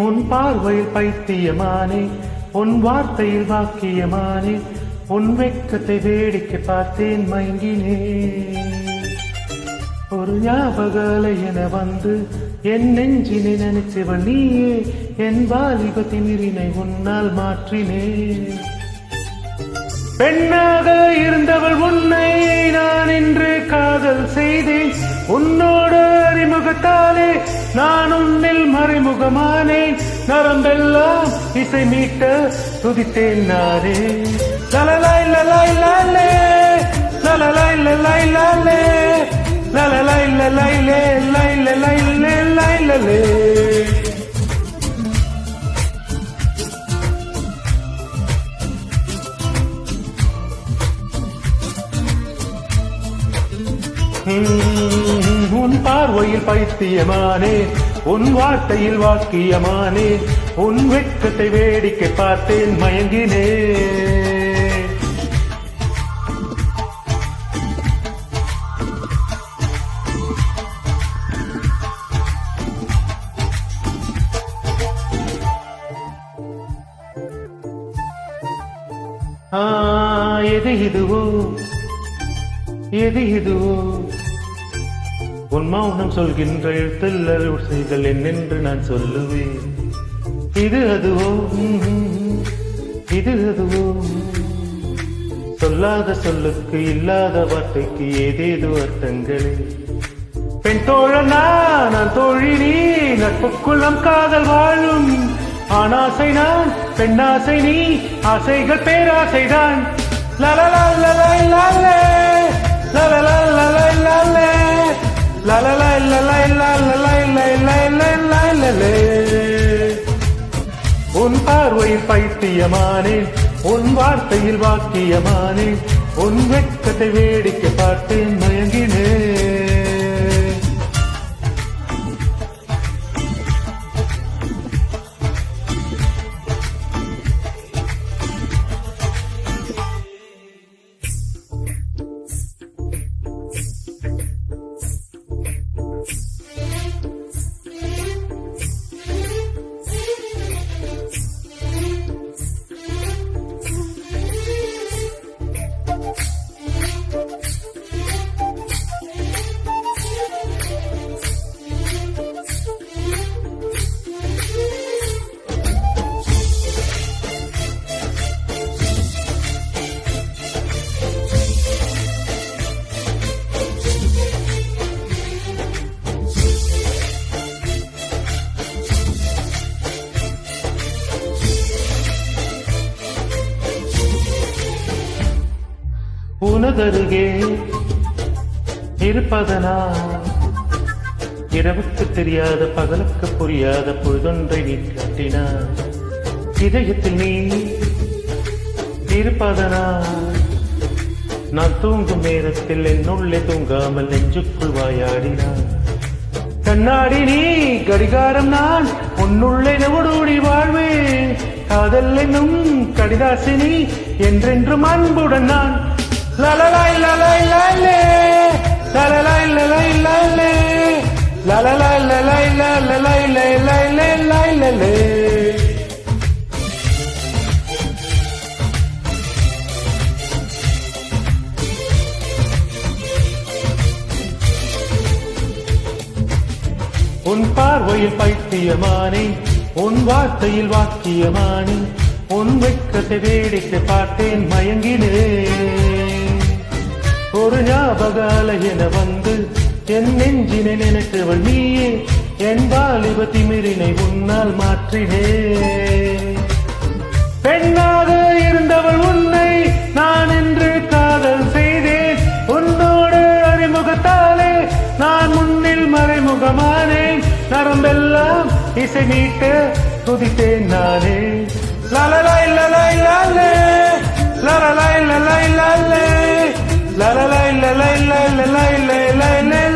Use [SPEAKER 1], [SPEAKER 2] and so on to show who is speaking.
[SPEAKER 1] உன் பார்வையில் பைத்தியமானே, உன் வார்த்தையில் வாக்கியமானே, உன் வெட்கத்தை வேடிக்கை பார்த்தேன் மயங்கினேன். ஒரு ஞாபகாலை என வந்து என் நெஞ்சினை நினைச்சவள் நீயே, என் வாலிப திமிரினை உன்னால் மாற்றினேன். பெண்ணாக இருந்தவள் உன்னை நான் இன்று காதல் செய்தேன். உன்னோடு அறிமுகத்தாலே நான் உன்னில் மறைமுகமானேன். நரம்பெல்லாம் இசை மீட்ட துதித்தேன் நானே. லலலாய் லலாய் லாலே, லலலாய் லலாய் லாலே, லலலாய் லலாய் லே லை லலாய் லே லை லலே. உன் பார்வையில் பைத்தியமானே, உன் வார்த்தையில் வாக்கியமானே, உன் வெட்கத்தை வேடிக்கை பார்த்தேன் மயங்கினே. எது இதுவோ எது இதுவோ, உன் மௌனம் சொல்கின்ற எழுத்தில் அருள் செய்தல் என்னென்று நான் சொல்லுவேன். இது அதுவோ இது அதுவோ, சொல்லாத சொல்லுக்கு இல்லாத வார்த்தைக்கு ஏதேதோ அர்த்தங்களே. பெண் தோழனா நான் தோழி நீ, நட்புக்குள்ளம் காதல் வாழும். ஆணாசை நான், பெண்ணாசை நீ, ஆசைகள் பேராசைதான். லலலா லலாய் லாலே, லலலா லலாய் லாலே, லலலாய் லலாய் லாலலாய் லை லை லை லை லலே. உன் பார்வையில் பைத்தியமானேன், உன் வார்த்தையில் வாக்கியமானேன், உன் வெட்கத்தை வேடிக்கை பார்த்தேன் மயங்கினேன். உனதருகே இருப்பதனா, இரவுக்கு தெரியாத பகலுக்கு புரியாத பொழுதொன்றை நீ காட்டினார். இதயத்தில் நீ இருப்பதனா, நான் தூங்கும் நேரத்தில் என்னுள்ளே தூங்காமல் நெஞ்சுக்குள் வாயாடினார். கண்ணாடி நீ கடிகாரம் நான், உன்னுள்ளே ஓடோடி வாழ்வேன். காதல் என்னும் கடிதாசினி, என்றென்றும் அன்புடன் நான். லலலாய் லலாய் லாலே, லலலாய் லலாய் லாலே, லலலாய் லலாய் லாலலாய் லை லை லை லை லலே. உன் பார்வையில் பைத்தியமானே, உன் வார்த்தையில் வாக்கியமானே, உன் வெட்கத்தை வேடிக்கை பார்த்தேன் மயங்கினேன். ஒரு ஞாபகாலை என வந்து என் நெஞ்சினை நினைத்தவள் நீயே, என் வாலிப திமிரினை உன்னால் மாற்றினே. பெண்ணாக இருந்தவள் உன்னை நான் இன்று காதல் செய்தேன். உன்னோடு அறிமுகத்தாலே நான் முன்னில் மறைமுகமானேன். நரம்பெல்லாம் இசை மீட்ட துதித்தேன் நானே. லலலாய் லலாய் லாலே, லலலாய் லலாய் லாலே, லலலாய் லலாய் லை லை லை லை லை.